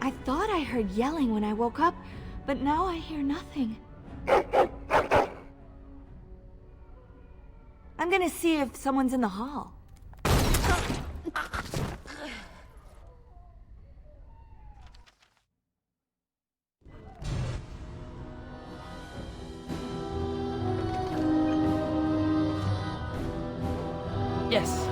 I thought I heard yelling when I woke up, but now I hear nothing. I'm gonna see if someone's in the hall. Yes.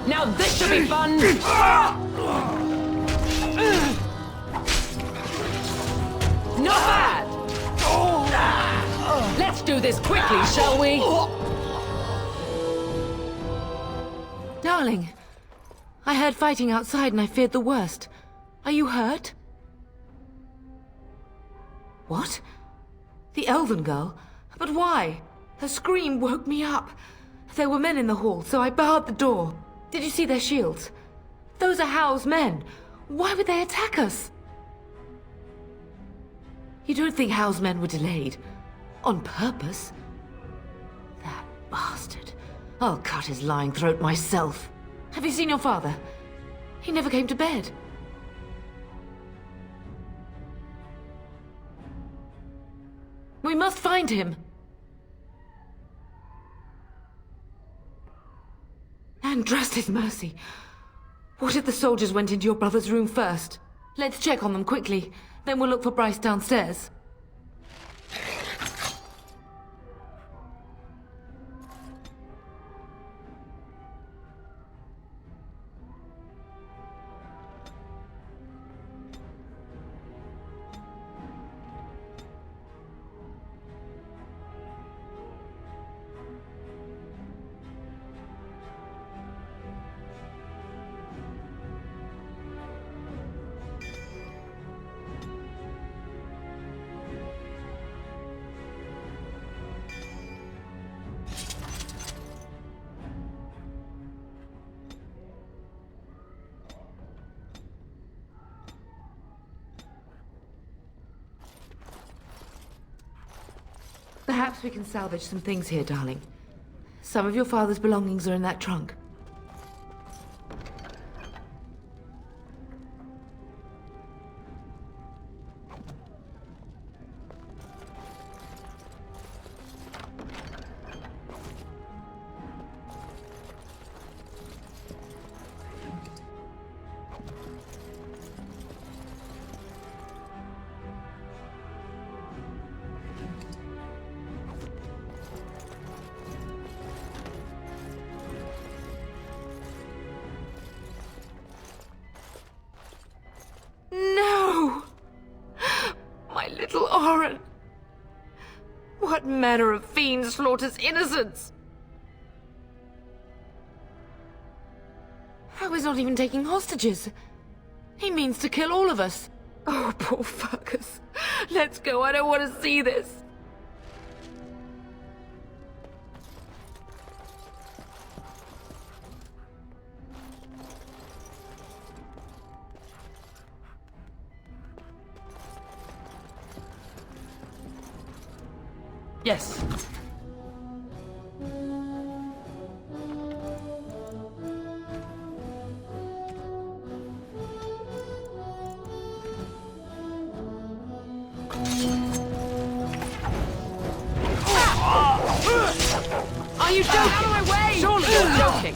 Now this should be fun! Not bad! Let's do this quickly, shall we? Darling, I heard fighting outside and I feared the worst. Are you hurt? What? The elven girl? But why? Her scream woke me up. There were men in the hall, so I barred the door. Did you see their shields? Those are How's men. Why would they attack us? You don't think How's men were delayed? On purpose? That bastard. I'll cut his lying throat myself. Have you seen your father? He never came to bed. We must find him. And trust his mercy. What if the soldiers went into your brother's room first? Let's check on them quickly. Then we'll look for Bryce downstairs. Perhaps we can salvage some things here, darling. Some of your father's belongings are in that trunk. No! My little Oren! What manner of fiend slaughters innocents? How is not even taking hostages? He means to kill all of us. Oh, poor fuckers. Let's go, I don't want to see this. Yes. Are you joking? Surely you're joking.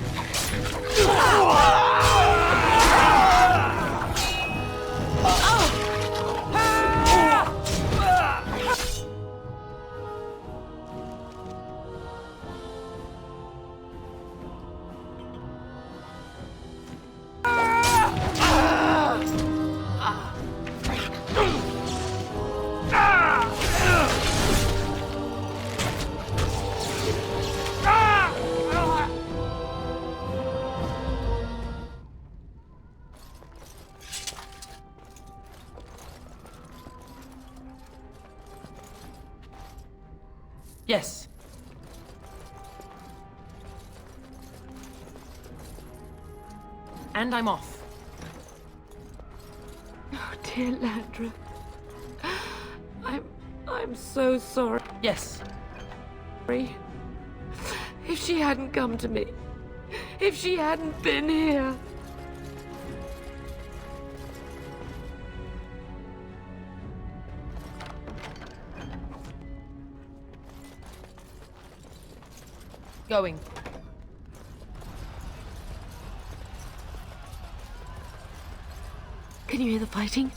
Yes. And I'm off. Oh, dear Landra. I'm so sorry. Yes. If she hadn't come to me, if she hadn't been here. Going. Can you hear the fighting?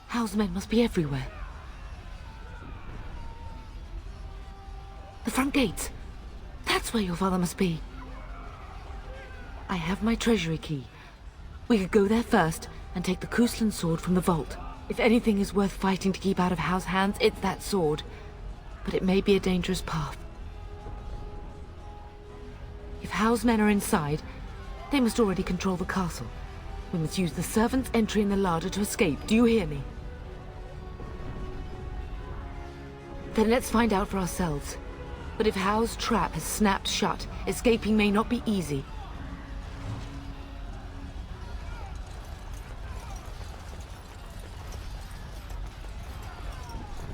Hal's men must be everywhere. The front gates. That's where your father must be. I have my treasury key. We could go there first and take the Kuslan sword from the vault. If anything is worth fighting to keep out of Hal's hands, it's that sword. But it may be a dangerous path. If Hal's men are inside, they must already control the castle. We must use the servants' entry in the larder to escape. Do you hear me? Then let's find out for ourselves. But if Hal's trap has snapped shut, escaping may not be easy.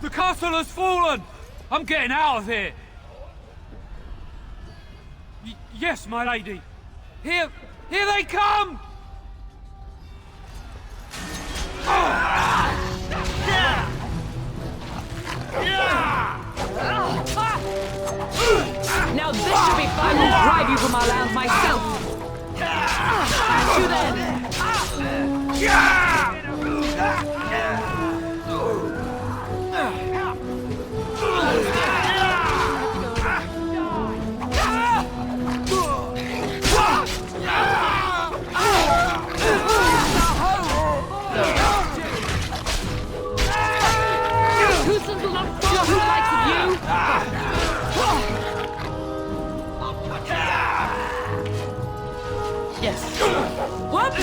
The castle has fallen! I'm getting out of here! Yes, my lady. Here they come! Now this should be fun. I'll drive you from our land myself. You then. Kusans will not follow the likes of you! Yes. What?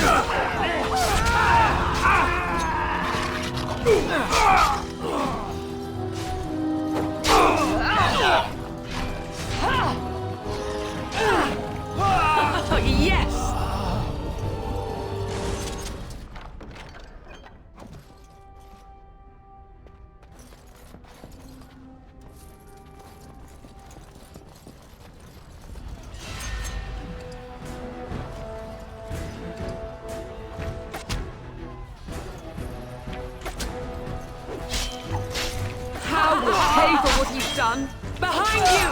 Yes! Hal will pay for what he's done! Behind you!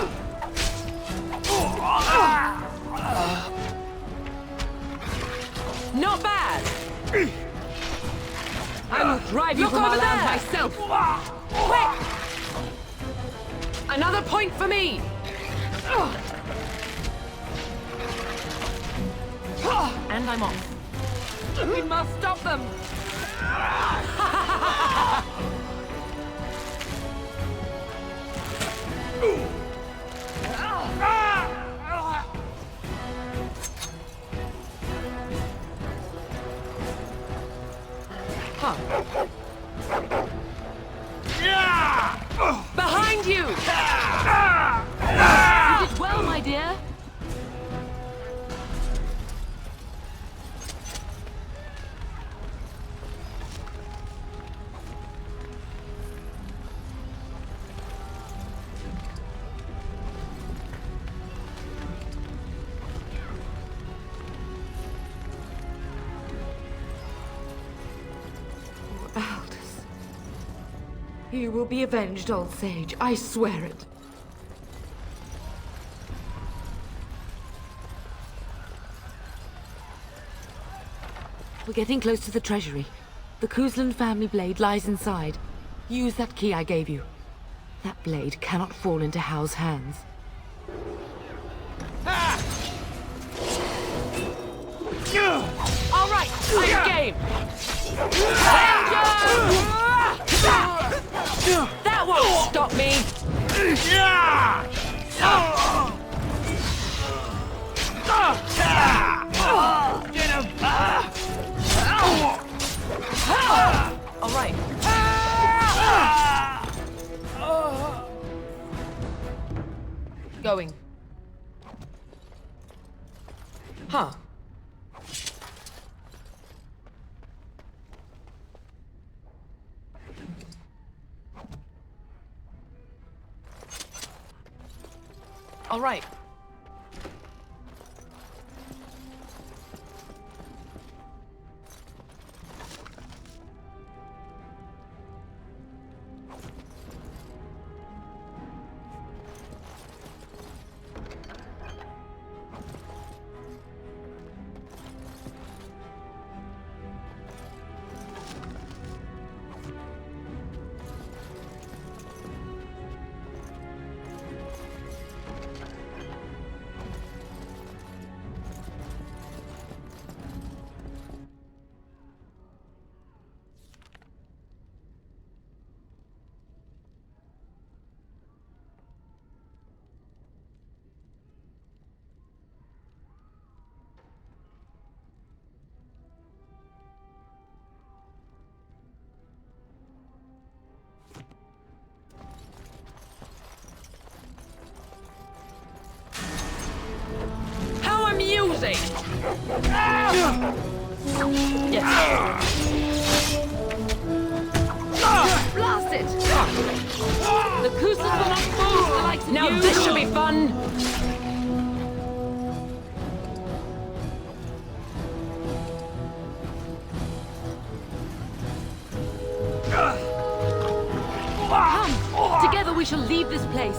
Not bad! I will drive you Look from our over land there. myself! Quick! Another point for me! And I'm off. We must stop them! Behind you! You did well, my dear. Aldous. You will be avenged, old sage. I swear it. We're getting close to the treasury. The Cousland family blade lies inside. Use that key I gave you. That blade cannot fall into Hal's hands. All right, I'm game. That won't stop me. All right. Going. Huh. All right. How amusing! Yes. Blast it! The Cousins will not move the likes of you! Now this should be fun! Come! Together we shall leave this place.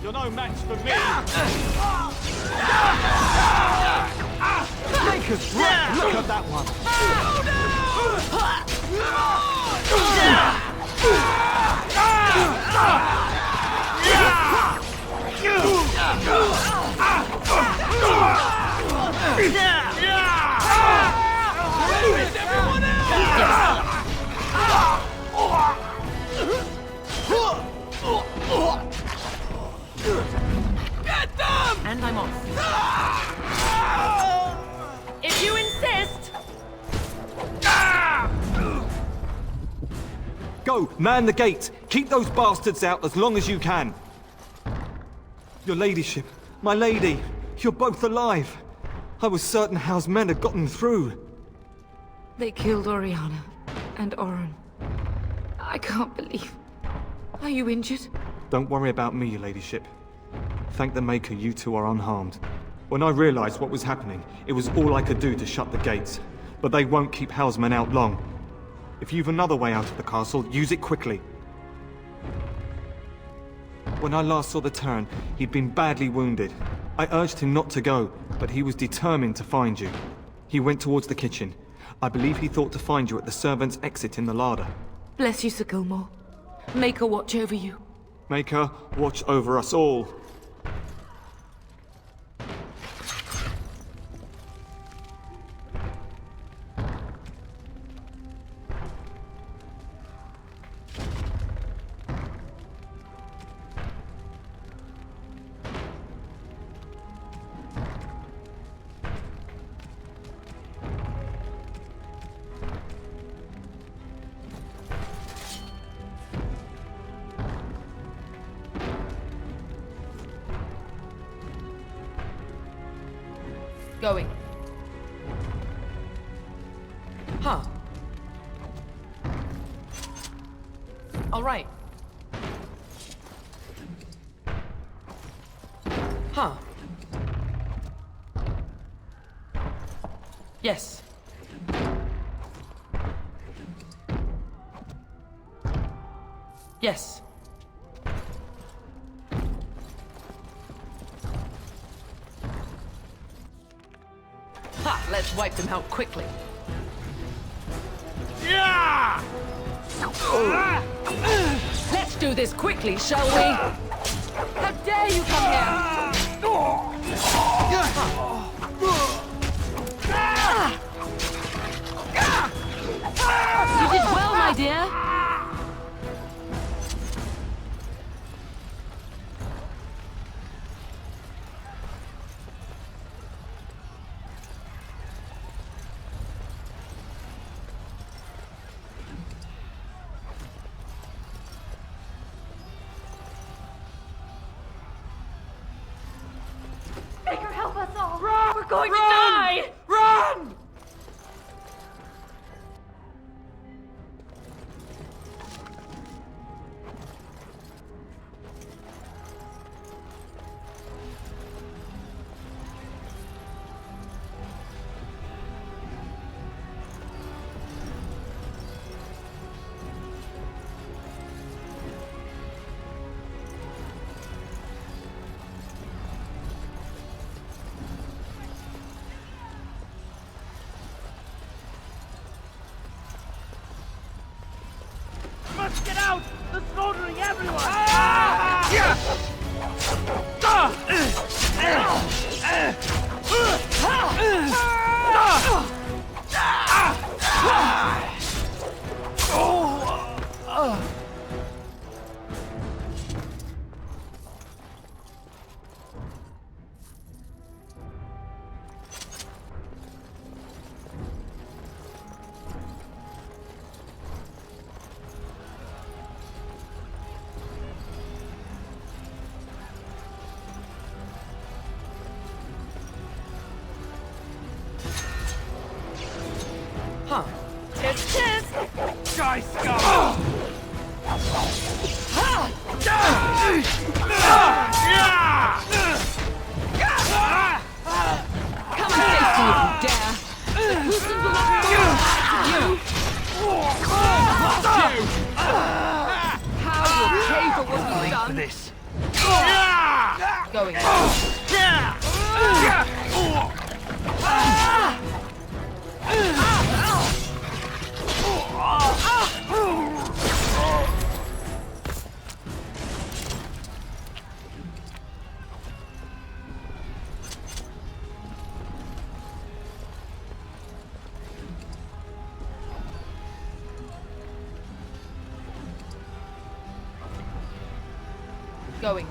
You're no match for me! Lakers, right, look at that one! Everyone else! Get them! And I'm off. If you insist! Go, man the gate! Keep those bastards out as long as you can! Your ladyship, my lady, you're both alive! I was certain Hal's men had gotten through. They killed Oriana and Oren. I can't believe... Are you injured? Don't worry about me, your ladyship. Thank the Maker you two are unharmed. When I realized what was happening, it was all I could do to shut the gates. But they won't keep Hal's men out long. If you've another way out of the castle, use it quickly. When I last saw the Terran, he'd been badly wounded. I urged him not to go, but he was determined to find you. He went towards the kitchen. I believe he thought to find you at the servants' exit in the larder. Bless you, Sir Gilmore. Maker watch over you. Maker, watch over us all. Going. Huh. All right. Huh. Yes. Yes. Ha! Let's wipe them out quickly. Yeah! Let's do this quickly, shall we? How dare you come here! You did well, my dear. Baker, help us all! Run! We're going to Run! die! Run! Let's get out! They're slaughtering everyone! Huh. Tisk, tisk! Guy scum! Come and face me if you dare. The Cousins will not fall back to you. How will pay for what you've done? This. Going. Going.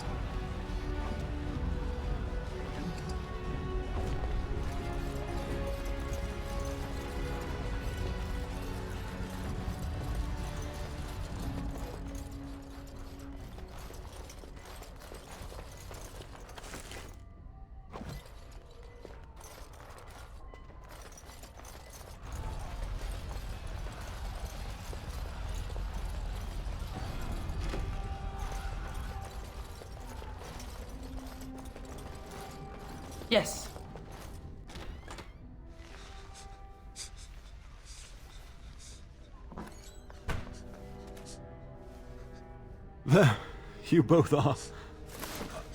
Yes. There, you both are.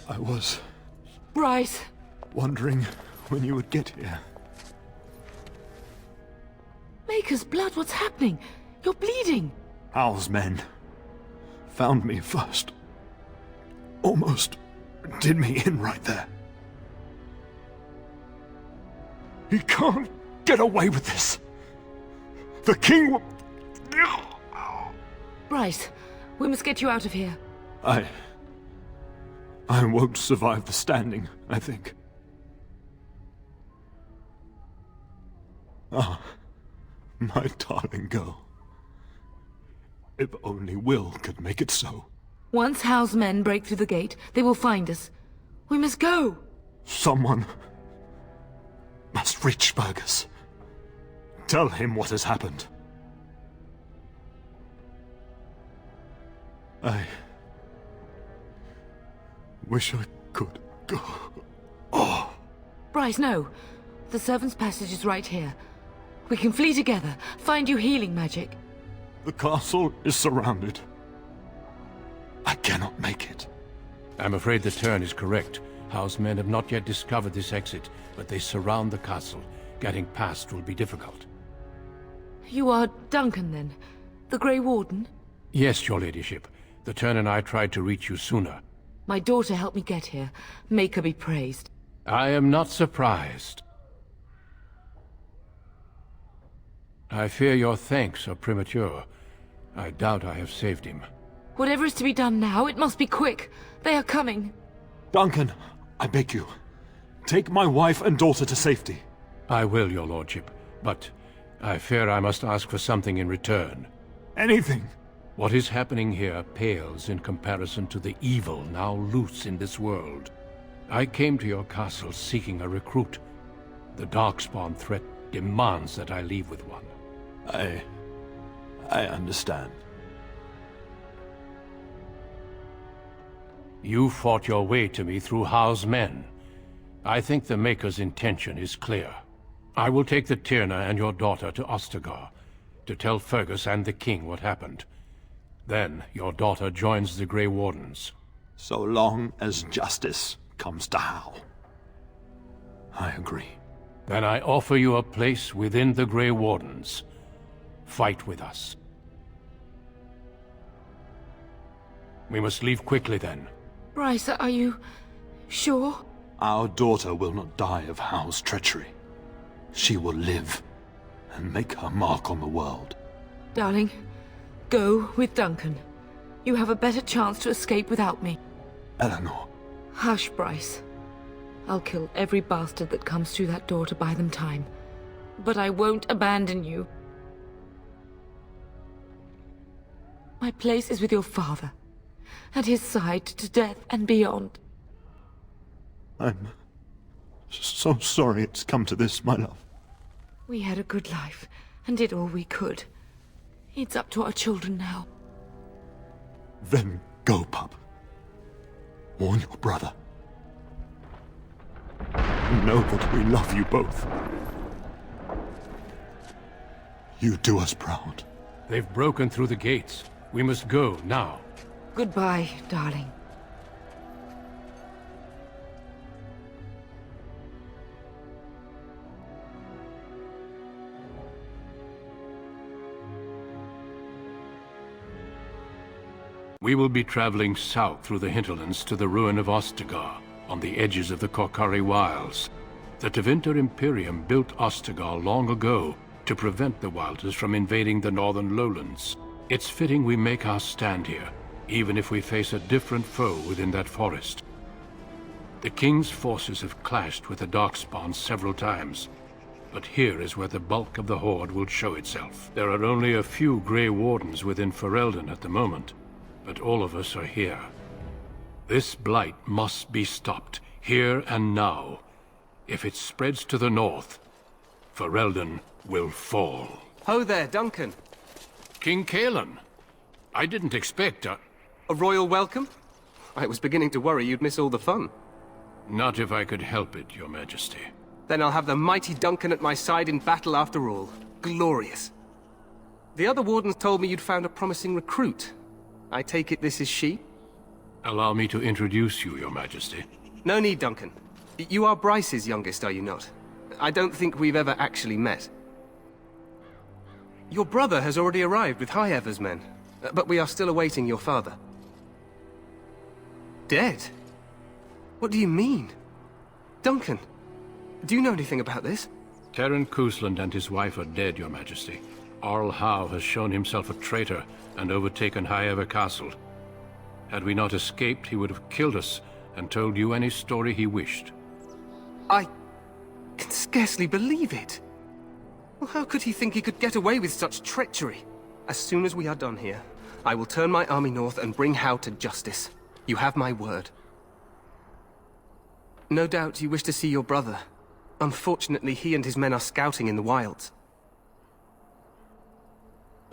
I was Bryce, wondering when you would get here. Maker's blood, what's happening? You're bleeding. Hal's men found me first. Almost did me in right there. He can't get away with this. The king will... Bryce, we must get you out of here. I won't survive the standing, I think. Ah, my darling girl. If only Will could make it so. Once Hal's men break through the gate, they will find us. We must go. Someone must reach Burgess. Tell him what has happened. I wish I could go. Oh. Bryce, no. The servant's passage is right here. We can flee together, find you healing magic. The castle is surrounded. I cannot make it. I'm afraid the turn is correct. House men have not yet discovered this exit, but they surround the castle. Getting past will be difficult. You are Duncan, then? The Grey Warden? Yes, your ladyship. The turn and I tried to reach you sooner. My daughter helped me get here. Make her be praised. I am not surprised. I fear your thanks are premature. I doubt I have saved him. Whatever is to be done now, it must be quick. They are coming. Duncan, I beg you. Take my wife and daughter to safety. I will, your lordship, but I fear I must ask for something in return. Anything. What is happening here pales in comparison to the evil now loose in this world. I came to your castle seeking a recruit. The Darkspawn threat demands that I leave with one. I understand. You fought your way to me through Howe's men. I think the Maker's intention is clear. I will take the Tyrna and your daughter to Ostagar, to tell Fergus and the King what happened. Then your daughter joins the Grey Wardens. So long as justice comes to Howe. I agree. Then I offer you a place within the Grey Wardens. Fight with us. We must leave quickly then. Bryce, are you sure? Our daughter will not die of Howe's treachery. She will live and make her mark on the world. Darling, go with Duncan. You have a better chance to escape without me. Eleanor. Hush, Bryce. I'll kill every bastard that comes through that door to buy them time. But I won't abandon you. My place is with your father. At his side to death and beyond. I'm so sorry it's come to this, my love. We had a good life, and did all we could. It's up to our children now. Then go, pup. Warn your brother. Know that we love you both. You do us proud. They've broken through the gates. We must go now. Goodbye, darling. We will be traveling south through the hinterlands to the ruin of Ostagar, on the edges of the Korkari Wilds. The Tevinter Imperium built Ostagar long ago to prevent the Wilders from invading the northern lowlands. It's fitting we make our stand here, even if we face a different foe within that forest. The King's forces have clashed with the Darkspawn several times, but here is where the bulk of the Horde will show itself. There are only a few Grey Wardens within Ferelden at the moment, but all of us are here. This blight must be stopped, here and now. If it spreads to the north, Ferelden will fall. Ho there, Duncan. King Cailan, I didn't expect A royal welcome? I was beginning to worry you'd miss all the fun. Not if I could help it, Your Majesty. Then I'll have the mighty Duncan at my side in battle after all. Glorious. The other wardens told me you'd found a promising recruit. I take it this is she? Allow me to introduce you, Your Majesty. No need, Duncan. You are Bryce's youngest, are you not? I don't think we've ever actually met. Your brother has already arrived with Highever's men, but we are still awaiting your father. Dead? What do you mean? Duncan, do you know anything about this? Terran Cousland and his wife are dead, Your Majesty. Arl Howe has shown himself a traitor and overtaken Highever Castle. Had we not escaped, he would have killed us and told you any story he wished. I can scarcely believe it. Well, how could he think he could get away with such treachery? As soon as we are done here, I will turn my army north and bring Howe to justice. You have my word. No doubt you wish to see your brother. Unfortunately, he and his men are scouting in the wilds.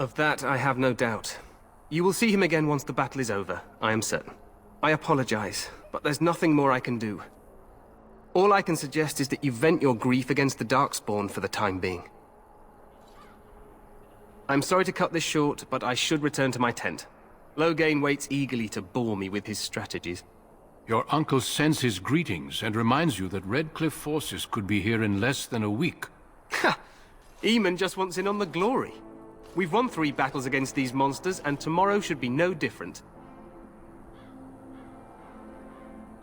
Of that, I have no doubt. You will see him again once the battle is over, I am certain. I apologize, but there's nothing more I can do. All I can suggest is that you vent your grief against the Darkspawn for the time being. I'm sorry to cut this short, but I should return to my tent. Loghain waits eagerly to bore me with his strategies. Your uncle sends his greetings and reminds you that Redcliffe forces could be here in less than a week. Ha! Eamon just wants in on the glory. We've won 3 battles against these monsters, and tomorrow should be no different.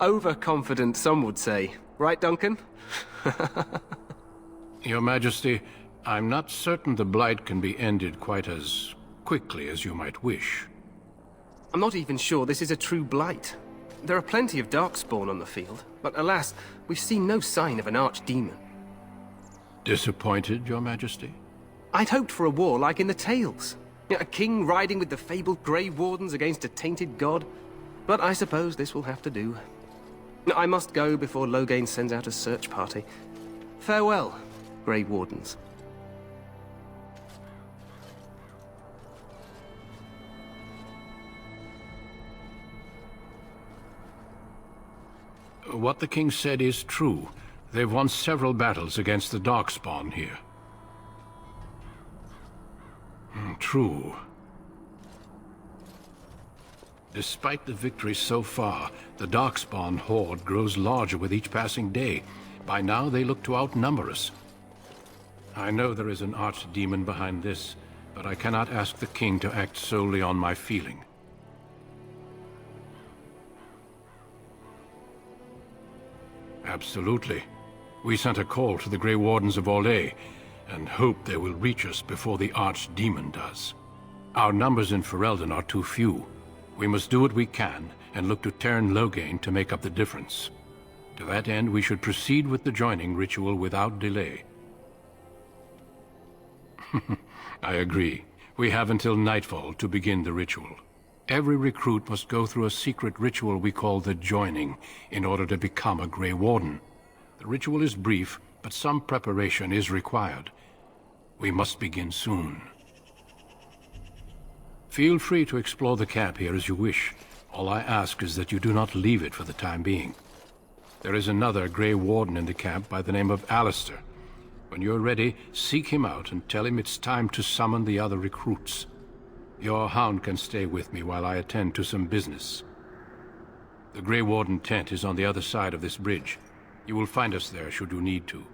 Overconfident, some would say. Right, Duncan? Your Majesty, I'm not certain the Blight can be ended quite as quickly as you might wish. I'm not even sure this is a true blight. There are plenty of Darkspawn on the field, but alas, we've seen no sign of an archdemon. Disappointed, Your Majesty? I'd hoped for a war like in the tales. A king riding with the fabled Grey Wardens against a tainted god. But I suppose this will have to do. I must go before Loghain sends out a search party. Farewell, Grey Wardens. What the king said is true. They've won several battles against the Darkspawn here. True. Despite the victories so far, the Darkspawn horde grows larger with each passing day. By now, they look to outnumber us. I know there is an archdemon behind this, but I cannot ask the king to act solely on my feeling. Absolutely. We sent a call to the Grey Wardens of Orlais, and hope they will reach us before the archdemon does. Our numbers in Ferelden are too few. We must do what we can, and look to Teyrn Loghain to make up the difference. To that end, we should proceed with the joining ritual without delay. I agree. We have until nightfall to begin the ritual. Every recruit must go through a secret ritual we call the joining, in order to become a Grey Warden. The ritual is brief, but some preparation is required. We must begin soon. Feel free to explore the camp here as you wish. All I ask is that you do not leave it for the time being. There is another Grey Warden in the camp by the name of Alistair. When you're ready, seek him out and tell him it's time to summon the other recruits. Your hound can stay with me while I attend to some business. The Grey Warden tent is on the other side of this bridge. You will find us there should you need to.